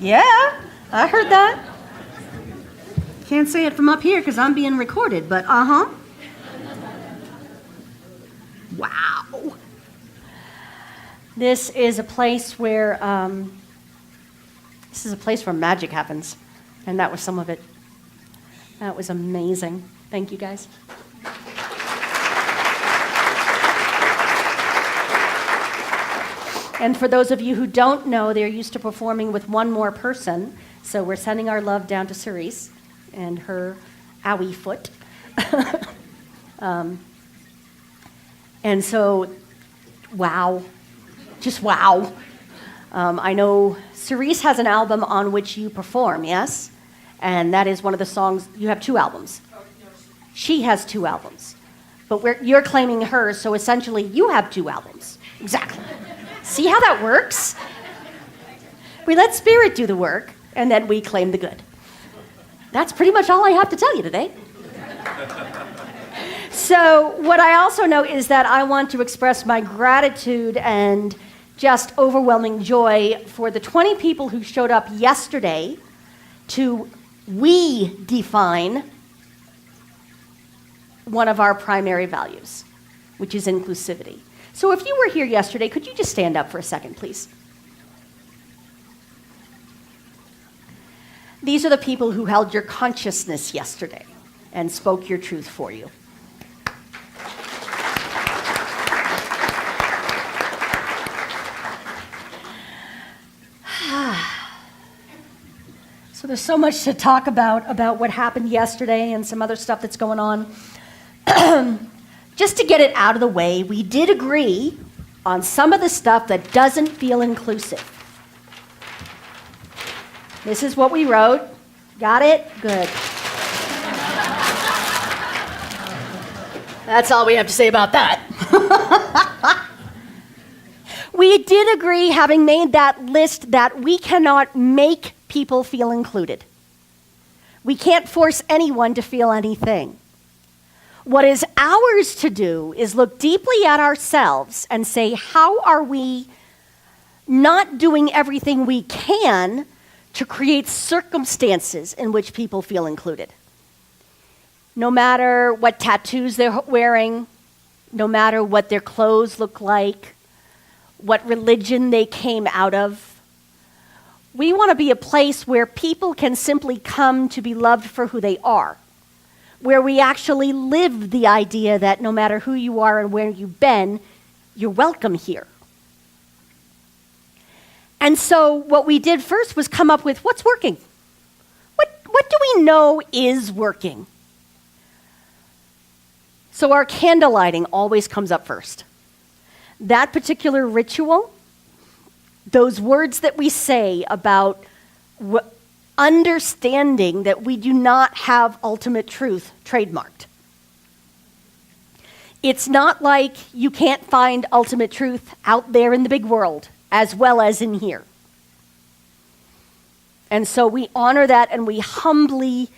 Yeah, I heard that. Can't say it from up here because I'm being recorded, but Wow. This is a place where magic happens, and that was some of it. That was amazing. Thank you, guys. And for those of you who don't know, they're used to performing with one more person, so we're sending our love down to Cerise and her owie foot. And so, wow. Just wow. I know Cerise has an album on which you perform, yes? And that is one of the songs. You have 2 albums. She has 2 albums. But you're claiming hers, so essentially you have 2 albums. Exactly. See how that works? We let Spirit do the work, and then we claim the good. That's pretty much all I have to tell you today. So what I also know is that I want to express my gratitude and just overwhelming joy for the 20 people who showed up yesterday to redefine one of our primary values, which is inclusivity. So if you were here yesterday, could you just stand up for a second, please? These are the people who held your consciousness yesterday and spoke your truth for you. So there's so much to talk about what happened yesterday and some other stuff that's going on. Just to get it out of the way, we did agree on some of the stuff that doesn't feel inclusive. This is what we wrote. Got it? Good. That's all we have to say about that. We did agree, having made that list, that we cannot make people feel included. We can't force anyone to feel anything. What is ours to do is look deeply at ourselves and say, how are we not doing everything we can to create circumstances in which people feel included? No matter what tattoos they're wearing, no matter what their clothes look like, what religion they came out of, we want to be a place where people can simply come to be loved for who they are, where we actually live the idea that no matter who you are and where you've been, you're welcome here. And so what we did first was come up with what's working. What do we know is working? So our candle lighting always comes up first. That particular ritual, those words that we say about understanding that we do not have ultimate truth trademarked. It's not like you can't find ultimate truth out there in the big world as well as in here. And so we honor that and we humbly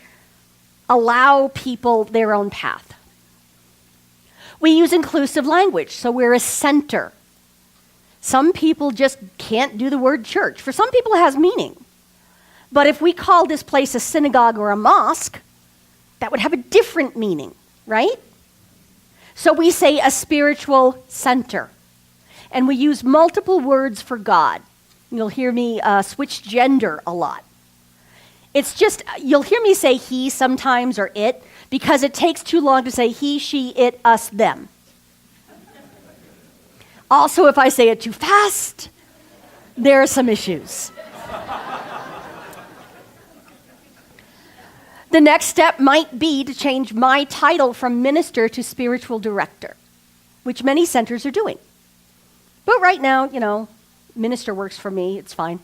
allow people their own path. We use inclusive language, so we're a center. Some people just can't do the word church. For some people it has meaning. But if we call this place a synagogue or a mosque, that would have a different meaning, right? So we say a spiritual center. And we use multiple words for God. You'll hear me switch gender a lot. It's just, you'll hear me say he sometimes or it, because it takes too long to say he, she, it, us, them. Also, if I say it too fast, there are some issues. The next step might be to change my title from minister to spiritual director, which many centers are doing. But right now, minister works for me, it's fine.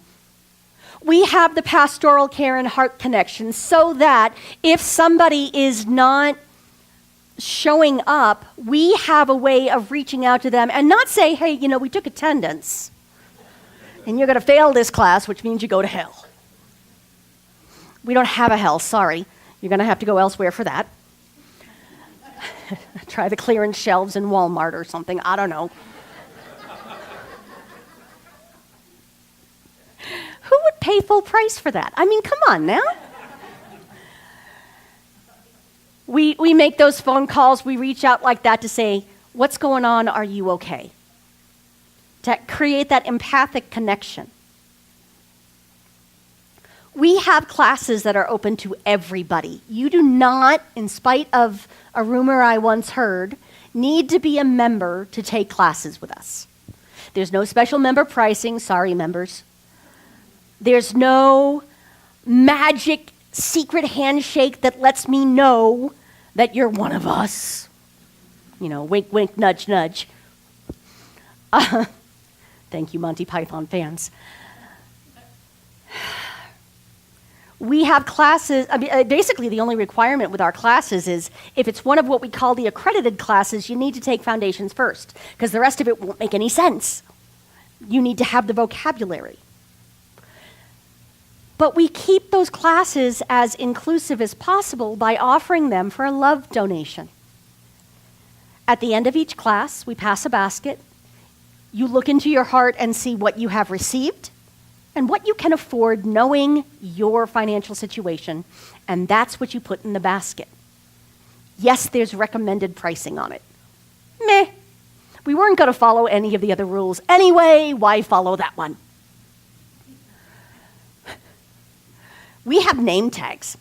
We have the pastoral care and heart connection so that if somebody is not showing up, we have a way of reaching out to them and not say, hey, we took attendance and you're going to fail this class, which means you go to hell. We don't have a hell, sorry. You're going to have to go elsewhere for that. Try the clearance shelves in Walmart or something, I don't know. Who would pay full price for that. I mean, come on now. We make those phone calls, we reach out like that to say, what's going on, are you okay? To create that empathic connection. We have classes that are open to everybody. You do not, in spite of a rumor I once heard, need to be a member to take classes with us. There's no special member pricing, sorry members. There's no magic secret handshake that lets me know that you're one of us. You know, wink, wink, nudge, nudge. Thank you, Monty Python fans. We have classes, basically the only requirement with our classes is if it's one of what we call the accredited classes, you need to take foundations first, because the rest of it won't make any sense. You need to have the vocabulary. But we keep those classes as inclusive as possible by offering them for a love donation. At the end of each class, we pass a basket. You look into your heart and see what you have received and what you can afford knowing your financial situation, and that's what you put in the basket. Yes, there's recommended pricing on it. Meh. We weren't going to follow any of the other rules anyway. Why follow that one? We have name tags.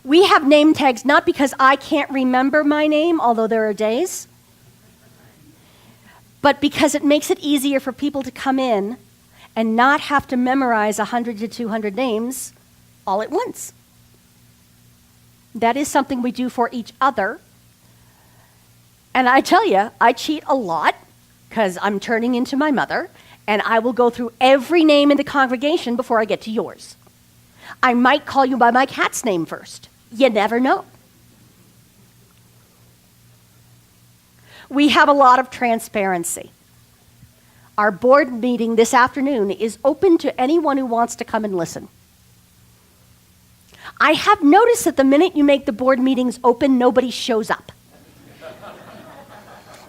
We have name tags not because I can't remember my name, although there are days, but because it makes it easier for people to come in and not have to memorize 100 to 200 names all at once. That is something we do for each other. And I tell you, I cheat a lot because I'm turning into my mother, and I will go through every name in the congregation before I get to yours. I might call you by my cat's name first. You never know. We have a lot of transparency. Our board meeting this afternoon is open to anyone who wants to come and listen. I have noticed that the minute you make the board meetings open, nobody shows up.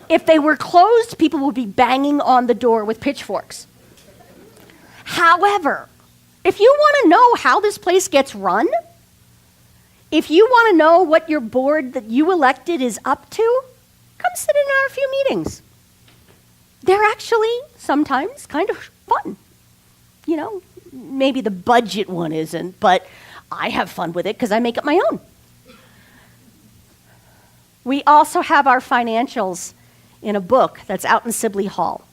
If they were closed, people would be banging on the door with pitchforks. However, if you want to know how this place gets run, if you want to know what your board that you elected is up to, come sit in our few meetings. They're actually sometimes kind of fun. You know, maybe the budget one isn't, but I have fun with it because I make it my own. We also have our financials in a book that's out in Sibley Hall.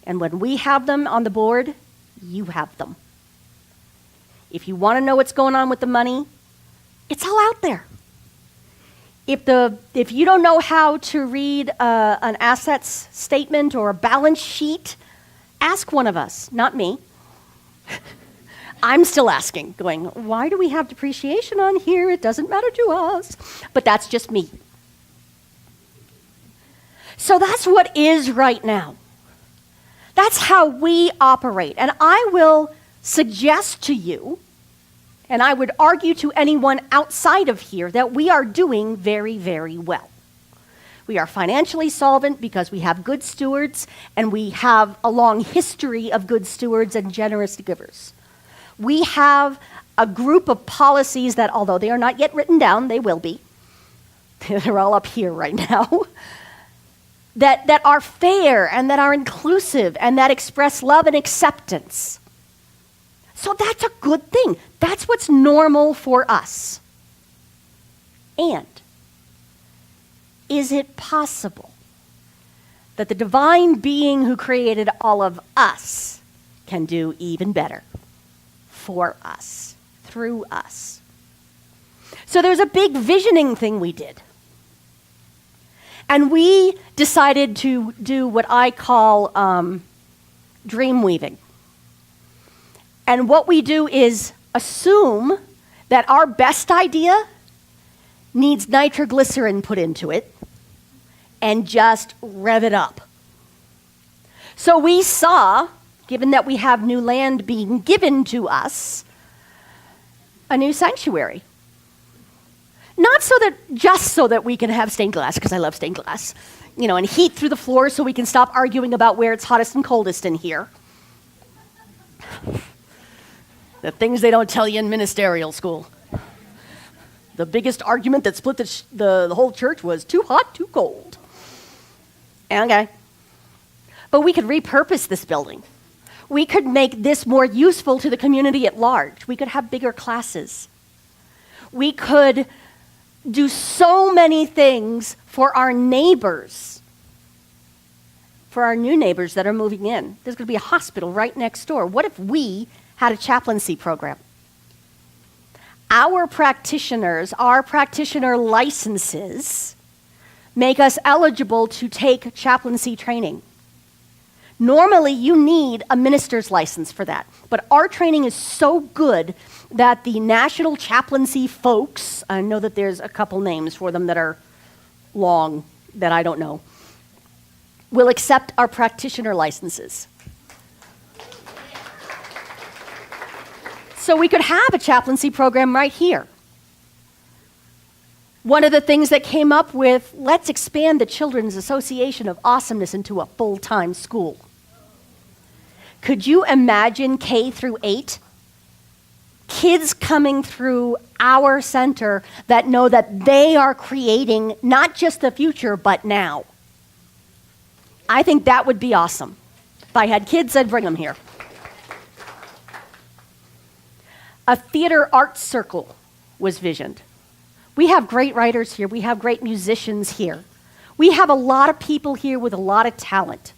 And when we have them on the board, you have them. If you want to know what's going on with the money, it's all out there. If you don't know how to read an assets statement or a balance sheet, ask one of us, not me. I'm still asking, going, why do we have depreciation on here? It doesn't matter to us. But that's just me. So that's what is right now. That's how we operate. And I will suggest to you, and I would argue to anyone outside of here, that we are doing very, very well. We are financially solvent because we have good stewards, and we have a long history of good stewards and generous givers. We have a group of policies that, although they are not yet written down, they will be. They're all up here right now. That are fair and that are inclusive and that express love and acceptance. So that's a good thing. That's what's normal for us. And is it possible that the divine being who created all of us can do even better for us, through us? So there's a big visioning thing we did. And we decided to do what I call dream weaving. And what we do is assume that our best idea needs nitroglycerin put into it and just rev it up. So we saw, given that we have new land being given to us, a new sanctuary. Not just so that we can have stained glass, because I love stained glass, and heat through the floor so we can stop arguing about where it's hottest and coldest in here. The things they don't tell you in ministerial school. The biggest argument that split the whole church was too hot, too cold. Okay. But we could repurpose this building. We could make this more useful to the community at large. We could have bigger classes. We could do so many things for our neighbors, for our new neighbors that are moving in. There's going to be a hospital right next door. What if we had a chaplaincy program? Our practitioners, our practitioner licenses, make us eligible to take chaplaincy training. Normally, you need a minister's license for that. But our training is so good that the national chaplaincy folks, I know that there's a couple names for them that are long that I don't know, will accept our practitioner licenses. So we could have a chaplaincy program right here. One of the things that came up with, let's expand the Children's Association of Awesomeness into a full-time school. Could you imagine K through 8? Kids coming through our center that know that they are creating not just the future, but now. I think that would be awesome. If I had kids, I'd bring them here. A theater arts circle was visioned. We have great writers here. We have great musicians here. We have a lot of people here with a lot of talent.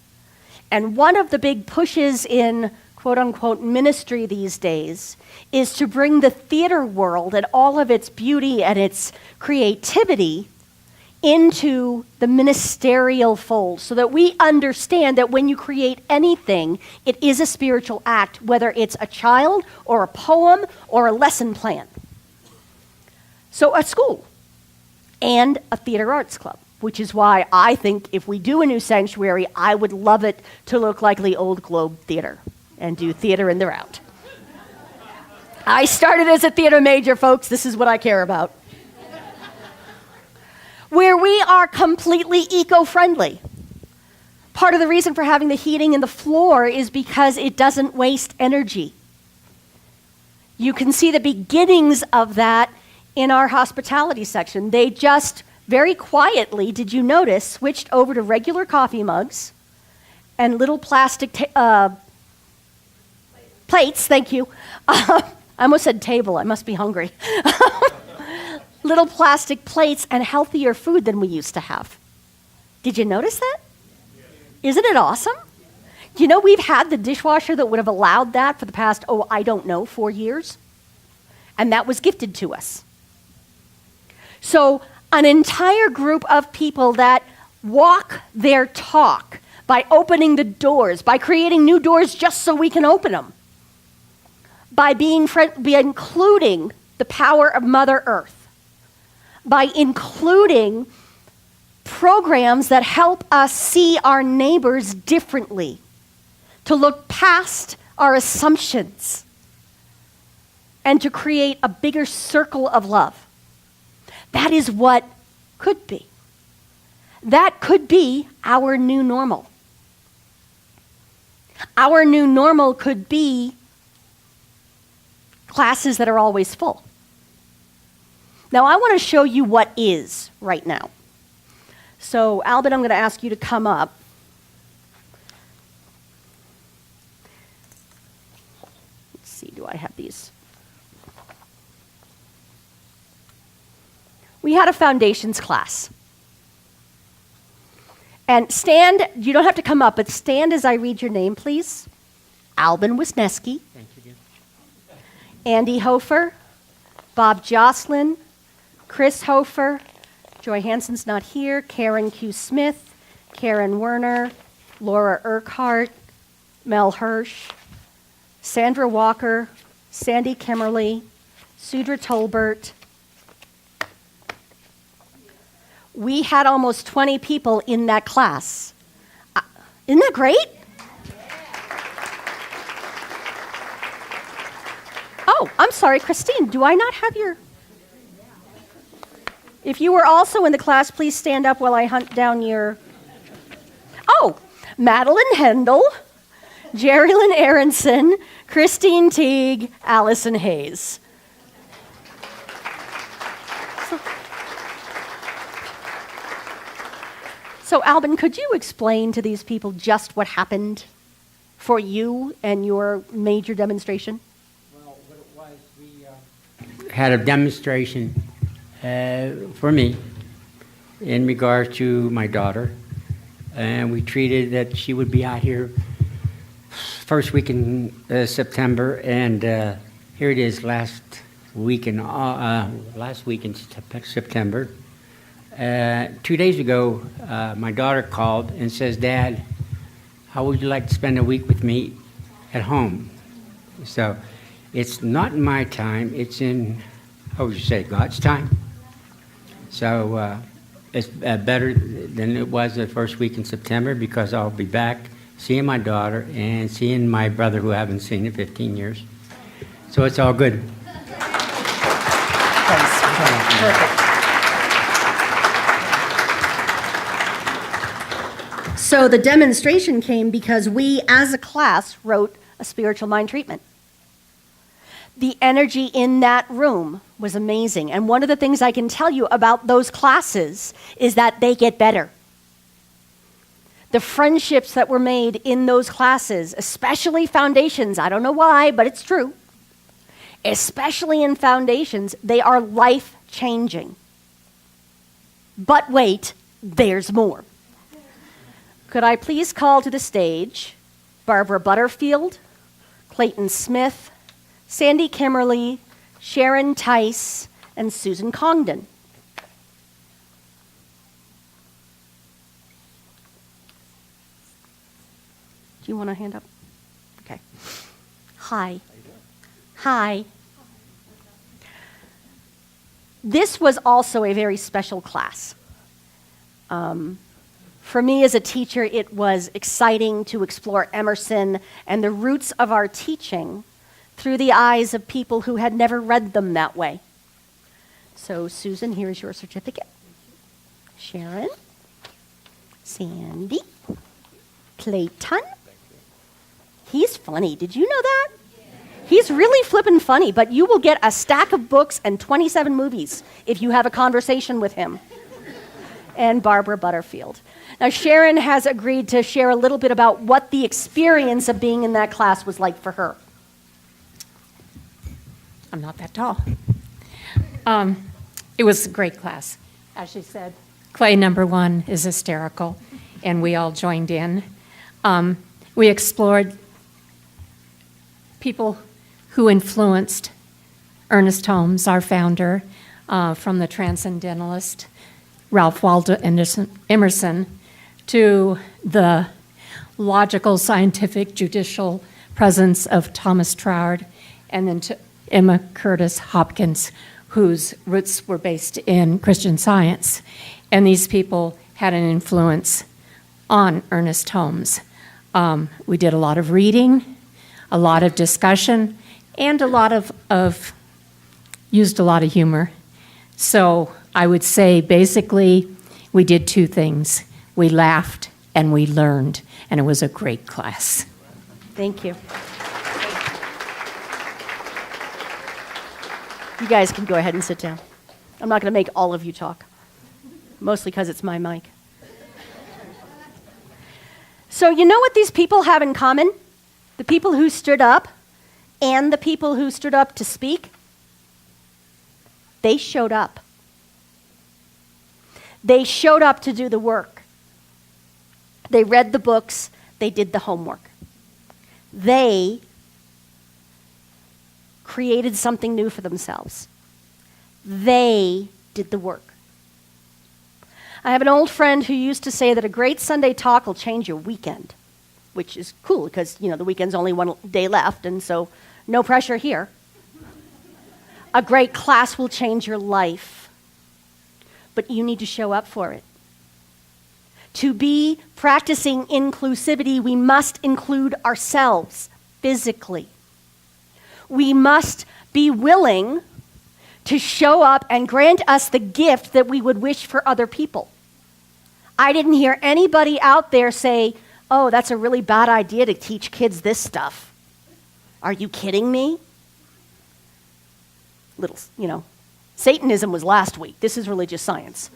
And one of the big pushes in quote-unquote ministry these days is to bring the theater world and all of its beauty and its creativity into the ministerial fold so that we understand that when you create anything, it is a spiritual act, whether it's a child or a poem or a lesson plan. So a school and a theater arts club, which is why I think if we do a new sanctuary, I would love it to look like the old Globe Theater and do theater in the round. I started as a theater major, folks. This is what I care about. Where we are completely eco-friendly. Part of the reason for having the heating in the floor is because it doesn't waste energy. You can see the beginnings of that in our hospitality section. They just very quietly, did you notice, switched over to regular coffee mugs and little plastic plates, thank you. I almost said table, I must be hungry. Little plastic plates and healthier food than we used to have. Did you notice that? Isn't it awesome? You know, we've had the dishwasher that would have allowed that for the past, 4 years. And that was gifted to us. So an entire group of people that walk their talk by opening the doors, by creating new doors just so we can open them, by including the power of Mother Earth, by including programs that help us see our neighbors differently, to look past our assumptions, and to create a bigger circle of love. That is what could be. That could be our new normal. Our new normal could be classes that are always full. Now, I want to show you what is right now. So, Albert, I'm going to ask you to come up. Let's see, do I have these? We had a foundations class. And stand, you don't have to come up, but stand as I read your name, please. Albin Wisniewski. Thank you, dear. Andy Hofer, Bob Jocelyn, Chris Hofer, Joy Hansen's not here, Karen Q. Smith, Karen Werner, Laura Urquhart, Mel Hirsch, Sandra Walker, Sandy Kimmerly, Sudra Tolbert. We had almost 20 people in that class. Isn't that great? Oh, I'm sorry, Christine, do I not have your... If you were also in the class, please stand up while I hunt down your... Oh, Madeline Hendel, Jerilyn Aronson, Christine Teague, Allison Hayes. So, Albin, could you explain to these people just what happened for you and your major demonstration? Well, what it was, we had a demonstration for me in regards to my daughter, and we treated that she would be out here first week in September, and here it is last week in September. 2 days ago, my daughter called and says, "Dad, how would you like to spend a week with me at home?" So it's not in my time, it's in, how would you say, God's time. So it's better than it was the first week in September, because I'll be back seeing my daughter and seeing my brother, who I haven't seen in 15 years. So it's all good. Thanks. Perfect. So the demonstration came because we, as a class, wrote a spiritual mind treatment. The energy in that room was amazing. And one of the things I can tell you about those classes is that they get better. The friendships that were made in those classes, especially foundations, I don't know why, but it's true. Especially in foundations, they are life-changing. But wait, there's more. Could I please call to the stage Barbara Butterfield, Clayton Smith, Sandy Kimmerly, Sharon Tice, and Susan Congdon. Do you want a hand up? Okay. Hi. Hi. This was also a very special class. For me as a teacher, it was exciting to explore Emerson and the roots of our teaching through the eyes of people who had never read them that way. So, Susan, here's your certificate. Sharon, Sandy, Clayton. He's funny. Did you know that? He's really flippin' funny, but you will get a stack of books and 27 movies if you have a conversation with him. And Barbara Butterfield. Now, Sharon has agreed to share a little bit about what the experience of being in that class was like for her. I'm not that tall. It was a great class. As she said, Clay number 1 is hysterical, and we all joined in. We explored people who influenced Ernest Holmes, our founder, from the transcendentalist Ralph Waldo Emerson, to the logical, scientific, judicial presence of Thomas Troward, and then to Emma Curtis Hopkins, whose roots were based in Christian Science. And these people had an influence on Ernest Holmes. We did a lot of reading, a lot of discussion, and used a lot of humor. So I would say basically we did 2 things. We laughed and we learned, and it was a great class. Thank you. You guys can go ahead and sit down. I'm not going to make all of you talk, mostly because it's my mic. So you know what these people have in common? The people who stood up and the people who stood up to speak? They showed up. They showed up to do the work. They read the books. They did the homework. They created something new for themselves. They did the work. I have an old friend who used to say that a great Sunday talk will change your weekend, which is cool because, the weekend's only one day left, and so no pressure here. A great class will change your life, but you need to show up for it. To be practicing inclusivity, we must include ourselves physically. We must be willing to show up and grant us the gift that we would wish for other people. I didn't hear anybody out there say, oh, that's a really bad idea to teach kids this stuff. Are you kidding me? Satanism was last week. This is religious science.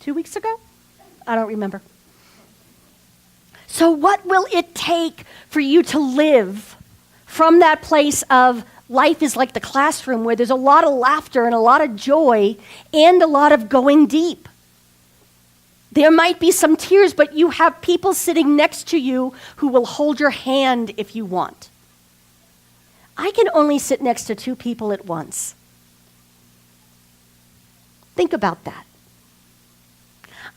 2 weeks ago? I don't remember. So what will it take for you to live from that place of life is like the classroom where there's a lot of laughter and a lot of joy and a lot of going deep? There might be some tears, but you have people sitting next to you who will hold your hand if you want. I can only sit next to 2 people at once. Think about that.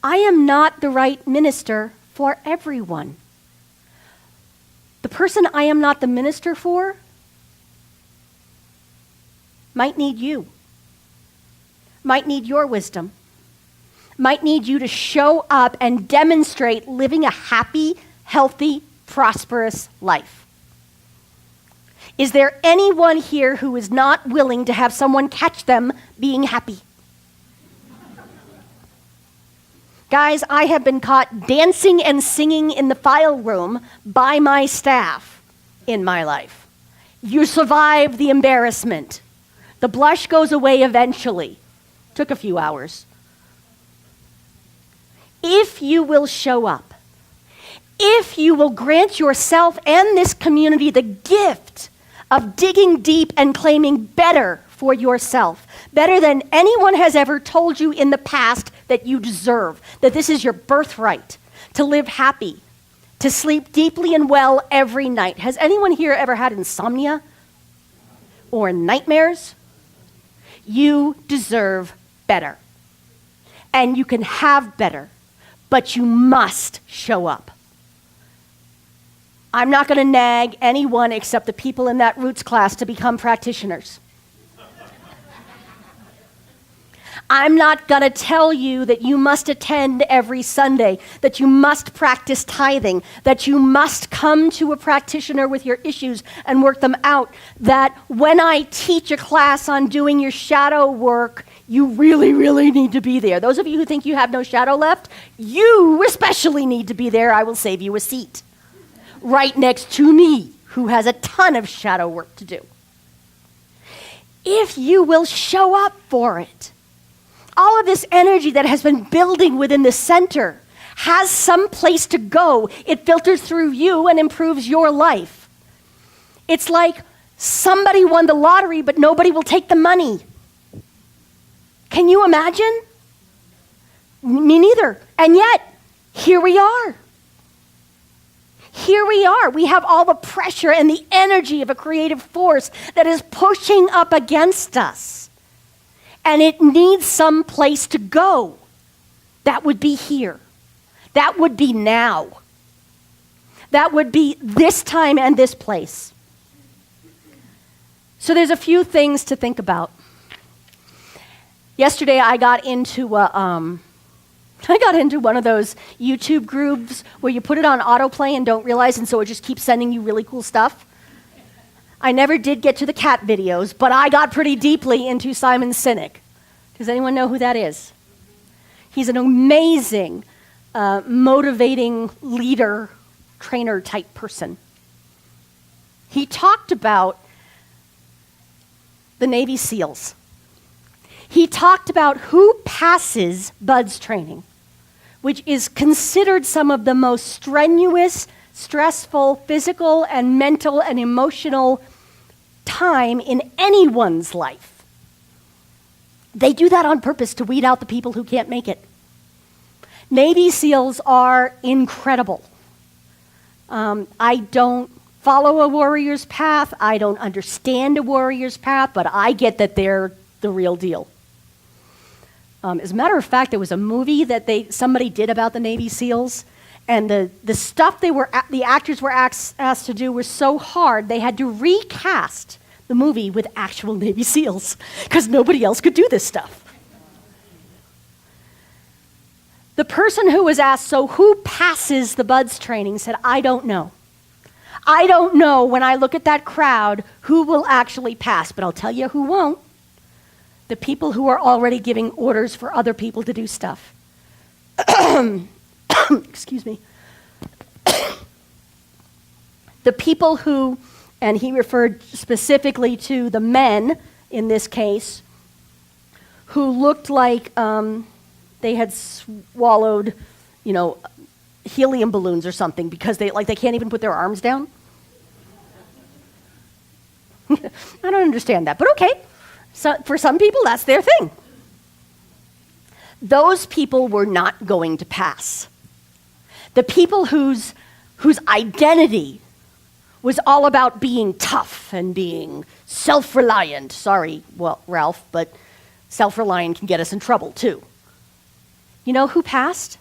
I am not the right minister for everyone. The person I am not the minister for might need you, might need your wisdom, might need you to show up and demonstrate living a happy, healthy, prosperous life. Is there anyone here who is not willing to have someone catch them being happy? Guys, I have been caught dancing and singing in the file room by my staff in my life. You survive the embarrassment. The blush goes away eventually. Took a few hours. If you will show up, if you will grant yourself and this community the gift of digging deep and claiming better for yourself, better than anyone has ever told you in the past that you deserve, that this is your birthright, to live happy, to sleep deeply and well every night. Has anyone here ever had insomnia or nightmares? You deserve better. And you can have better, but you must show up. I'm not going to nag anyone except the people in that Roots class to become practitioners. I'm not going to tell you that you must attend every Sunday, that you must practice tithing, that you must come to a practitioner with your issues and work them out, that when I teach a class on doing your shadow work, you really, really need to be there. Those of you who think you have no shadow left, you especially need to be there. I will save you a seat right next to me, who has a ton of shadow work to do. If you will show up for it, all of this energy that has been building within the center has some place to go. It filters through you and improves your life. It's like somebody won the lottery, but nobody will take the money. Can you imagine? Me neither. And yet, here we are. Here we are. We have all the pressure and the energy of a creative force that is pushing up against us. And it needs some place to go. That would be here. That would be now. That would be this time and this place. So there's a few things to think about. Yesterday I got into one of those YouTube groups where you put it on autoplay and don't realize, and so it just keeps sending you really cool stuff. I never did get to the cat videos, but I got pretty deeply into Simon Sinek. Does anyone know who that is? He's an amazing, motivating leader, trainer type person. He talked about the Navy SEALs. He talked about who passes BUDS training, which is considered some of the most strenuous, stressful, physical and mental and emotional time in anyone's life. They do that on purpose to weed out the people who can't make it. Navy SEALs are incredible. I don't follow a warrior's path. I don't understand a warrior's path, but I get that they're the real deal. As a matter of fact, there was a movie that somebody did about the Navy SEALs, and the stuff the actors were asked to do was so hard, they had to recast the movie with actual Navy SEALs, because nobody else could do this stuff. The person who was asked, so who passes the BUDS training, said, I don't know. I don't know when I look at that crowd who will actually pass, but I'll tell you who won't. The people who are already giving orders for other people to do stuff. excuse me, the people who, and he referred specifically to the men in this case, who looked like they had swallowed, helium balloons or something because they can't even put their arms down. I don't understand that, but okay. So for some people, that's their thing. Those people were not going to pass. The people whose identity was all about being tough and being self-reliant. Sorry, well, Ralph, but self-reliant can get us in trouble too. You know who passed?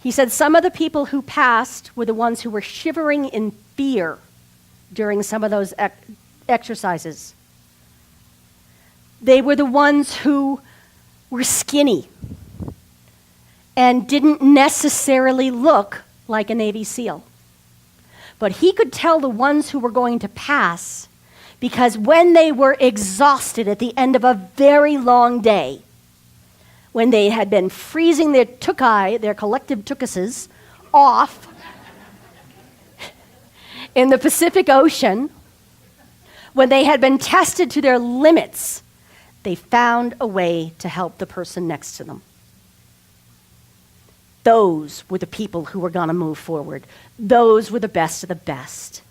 He said some of the people who passed were the ones who were shivering in fear during some of those exercises. They were the ones who were skinny and didn't necessarily look like a Navy SEAL. But he could tell the ones who were going to pass because when they were exhausted at the end of a very long day, when they had been freezing their tuchai, their collective tuchuses, off in the Pacific Ocean, when they had been tested to their limits, they found a way to help the person next to them. Those were the people who were going to move forward. Those were the best of the best.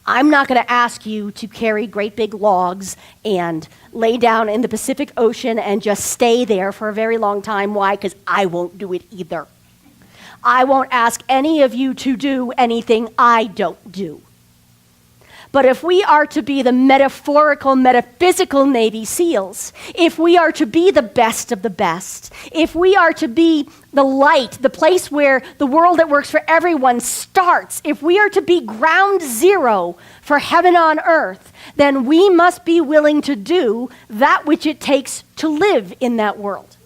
I'm not going to ask you to carry great big logs and lay down in the Pacific Ocean and just stay there for a very long time. Why? Because I won't do it either. I won't ask any of you to do anything I don't do. But if we are to be the metaphorical, metaphysical Navy SEALs, if we are to be the best of the best, if we are to be the light, the place where the world that works for everyone starts, if we are to be ground zero for heaven on earth, then we must be willing to do that which it takes to live in that world.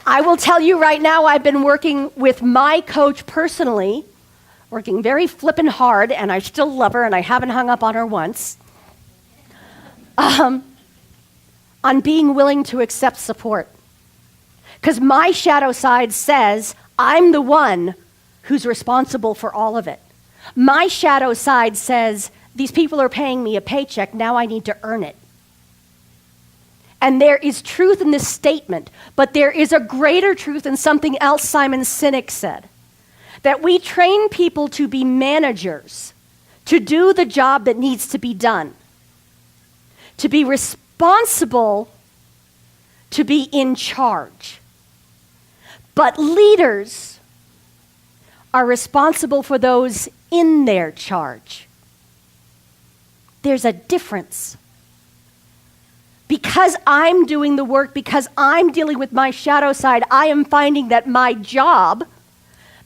I will tell you right now, I've been working with my coach personally, working very flippin' hard, and I still love her, and I haven't hung up on her once, on being willing to accept support. Because my shadow side says, I'm the one who's responsible for all of it. My shadow side says, these people are paying me a paycheck, now I need to earn it. And there is truth in this statement, but there is a greater truth in something else Simon Sinek said. That we train people to be managers, to do the job that needs to be done, to be responsible, to be in charge. But leaders are responsible for those in their charge. There's a difference. Because I'm doing the work, because I'm dealing with my shadow side, I am finding that my job,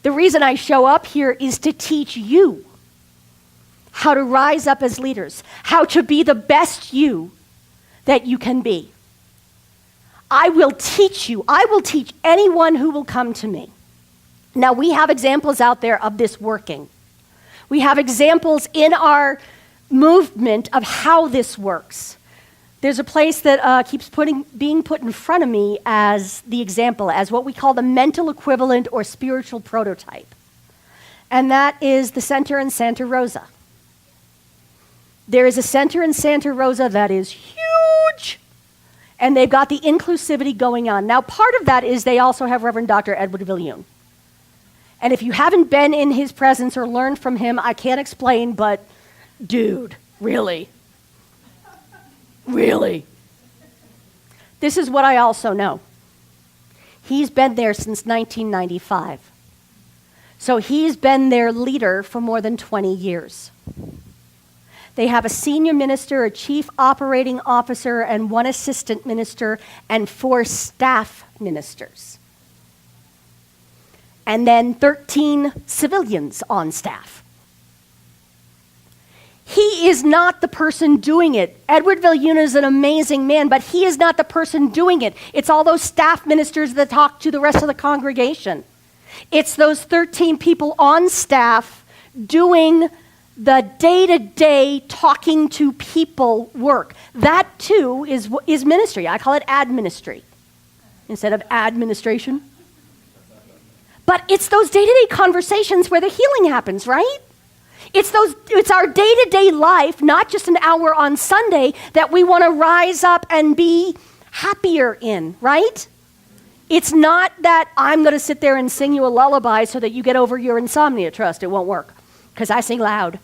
the reason I show up here is to teach you how to rise up as leaders, how to be the best you that you can be. I will teach you. I will teach anyone who will come to me. Now, we have examples out there of this working. We have examples in our movement of how this works. There's a place that keeps being put in front of me as the example, as what we call the mental equivalent or spiritual prototype. And that is the center in Santa Rosa. There is a center in Santa Rosa that is huge, and they've got the inclusivity going on. Now, part of that is they also have Reverend Dr. Edward Viljoen. And if you haven't been in his presence or learned from him, I can't explain, but dude, really? Really? This is what I also know. He's been there since 1995. So he's been their leader for more than 20 years. They have a senior minister, a chief operating officer, and one assistant minister, and 4 staff ministers. And then 13 civilians on staff. He is not the person doing it. Edward Viljoen is an amazing man, but he is not the person doing it. It's all those staff ministers that talk to the rest of the congregation. It's those 13 people on staff doing the day-to-day talking to people work. That too is ministry. I call it ad ministry instead of administration. But it's those day-to-day conversations where the healing happens, right? It's our day-to-day life, not just an hour on Sunday, that we want to rise up and be happier in, right? It's not that I'm going to sit there and sing you a lullaby so that you get over your insomnia. Trust, it won't work, because I sing loud.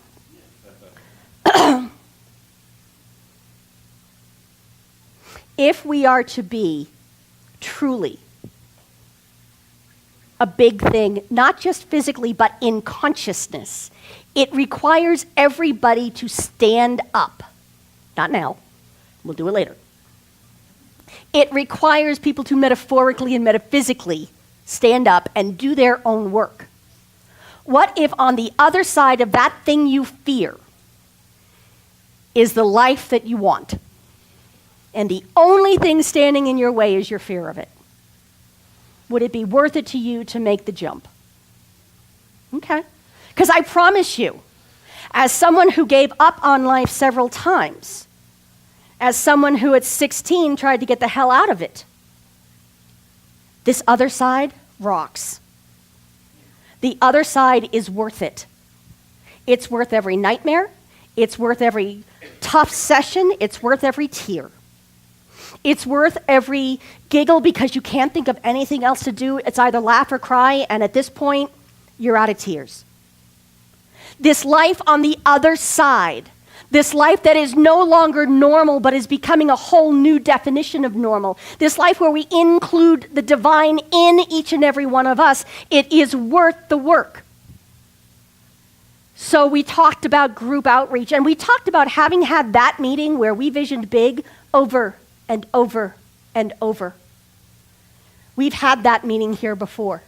If we are to be truly a big thing, not just physically, but in consciousness, it requires everybody to stand up. Not now. We'll do it later. It requires people to metaphorically and metaphysically stand up and do their own work. What if on the other side of that thing you fear is the life that you want, and the only thing standing in your way is your fear of it? Would it be worth it to you to make the jump? Okay. Because I promise you, as someone who gave up on life several times, as someone who at 16 tried to get the hell out of it, this other side rocks. The other side is worth it. It's worth every nightmare. It's worth every tough session. It's worth every tear. It's worth every giggle because you can't think of anything else to do. It's either laugh or cry, and at this point, you're out of tears. This life on the other side, this life that is no longer normal but is becoming a whole new definition of normal, this life where we include the divine in each and every one of us, it is worth the work. So we talked about group outreach, and we talked about having had that meeting where we visioned big over and over and over. We've had that meeting here before.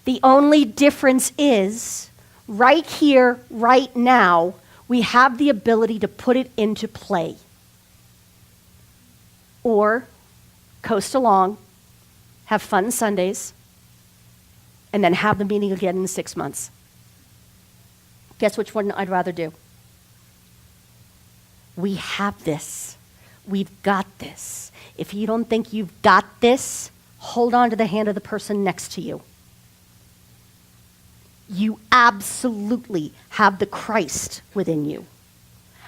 The only difference is, right here, right now, we have the ability to put it into play. Or coast along, have fun Sundays, and then have the meeting again in 6 months. Guess which one I'd rather do? We have this. We've got this. If you don't think you've got this, hold on to the hand of the person next to you. You absolutely have the Christ within you.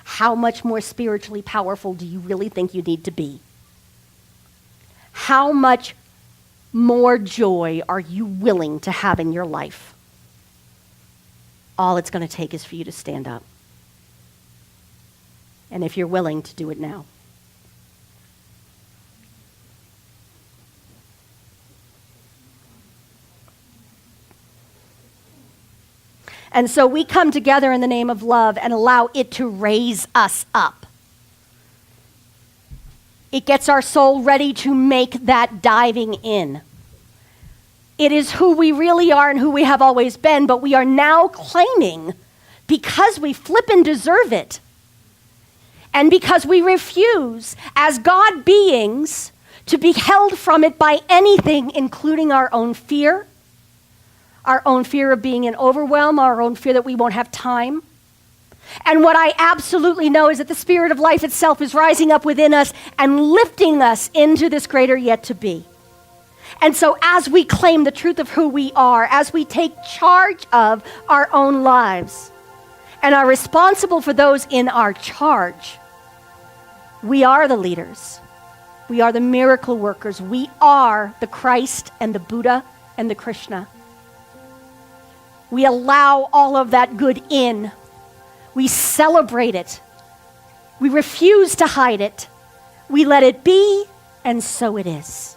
How much more spiritually powerful do you really think you need to be? How much more joy are you willing to have in your life? All it's going to take is for you to stand up. And if you're willing to do it now. And so we come together in the name of love and allow it to raise us up. It gets our soul ready to make that diving in. It is who we really are and who we have always been, but we are now claiming, because we flip and deserve it, and because we refuse, as God beings, to be held from it by anything, including our own fear of being in overwhelm, our own fear that we won't have time. And what I absolutely know is that the Spirit of life itself is rising up within us and lifting us into this greater yet to be. And so as we claim the truth of who we are, as we take charge of our own lives and are responsible for those in our charge, we are the leaders. We are the miracle workers. We are the Christ and the Buddha and the Krishna. We allow all of that good in. We celebrate it. We refuse to hide it. We let it be, and so it is.